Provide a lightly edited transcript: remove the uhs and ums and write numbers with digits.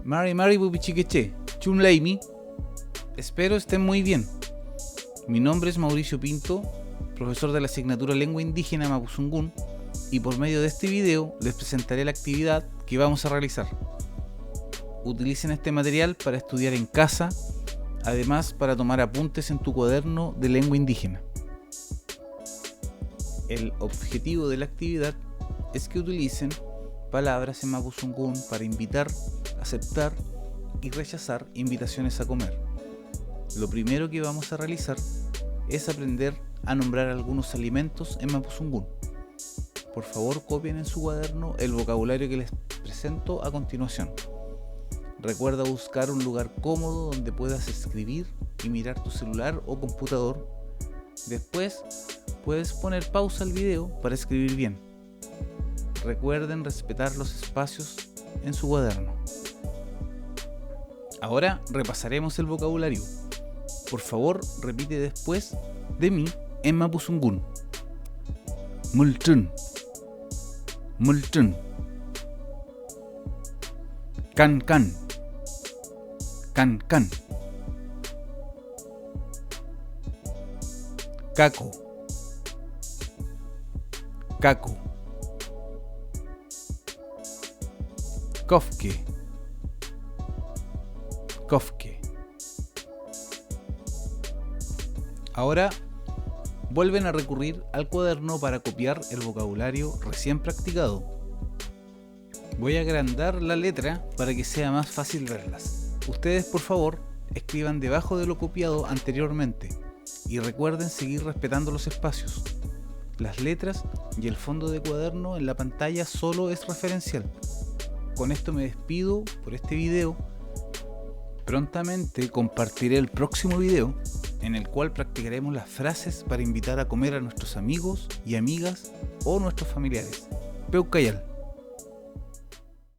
Mari Pupichiqueche, Chunlaimi. Espero estén muy bien. Mi nombre es Mauricio Pinto, profesor de la asignatura Lengua Indígena Mapuzungún, y por medio de este video les presentaré la actividad que vamos a realizar. Utilicen este material para estudiar en casa, además para tomar apuntes en tu cuaderno de lengua indígena. El objetivo de la actividad es que utilicen palabras en Mapuzungún para invitar, aceptar y rechazar invitaciones a comer. Lo primero que vamos a realizar es aprender a nombrar algunos alimentos en Mapuzungún. Por favor, copien en su cuaderno el vocabulario que les presento a continuación. Recuerda buscar un lugar cómodo donde puedas escribir y mirar tu celular o computador. Después, puedes poner pausa al video para escribir bien. Recuerden respetar los espacios en su cuaderno. Ahora repasaremos el vocabulario. Por favor, repite después de mí en Mapuzungún. Multun, multun. Can can, can can. Caco, caco. Kofke, kofke. Ahora vuelven a recurrir al cuaderno para copiar el vocabulario recién practicado. Voy a agrandar la letra para que sea más fácil verlas. Ustedes, por favor, escriban debajo de lo copiado anteriormente y recuerden seguir respetando los espacios. Las letras y el fondo de cuaderno en la pantalla solo es referencial. Con esto me despido por este video. Prontamente compartiré el próximo video en el cual practicaremos las frases para invitar a comer a nuestros amigos y amigas o nuestros familiares. Peucayal.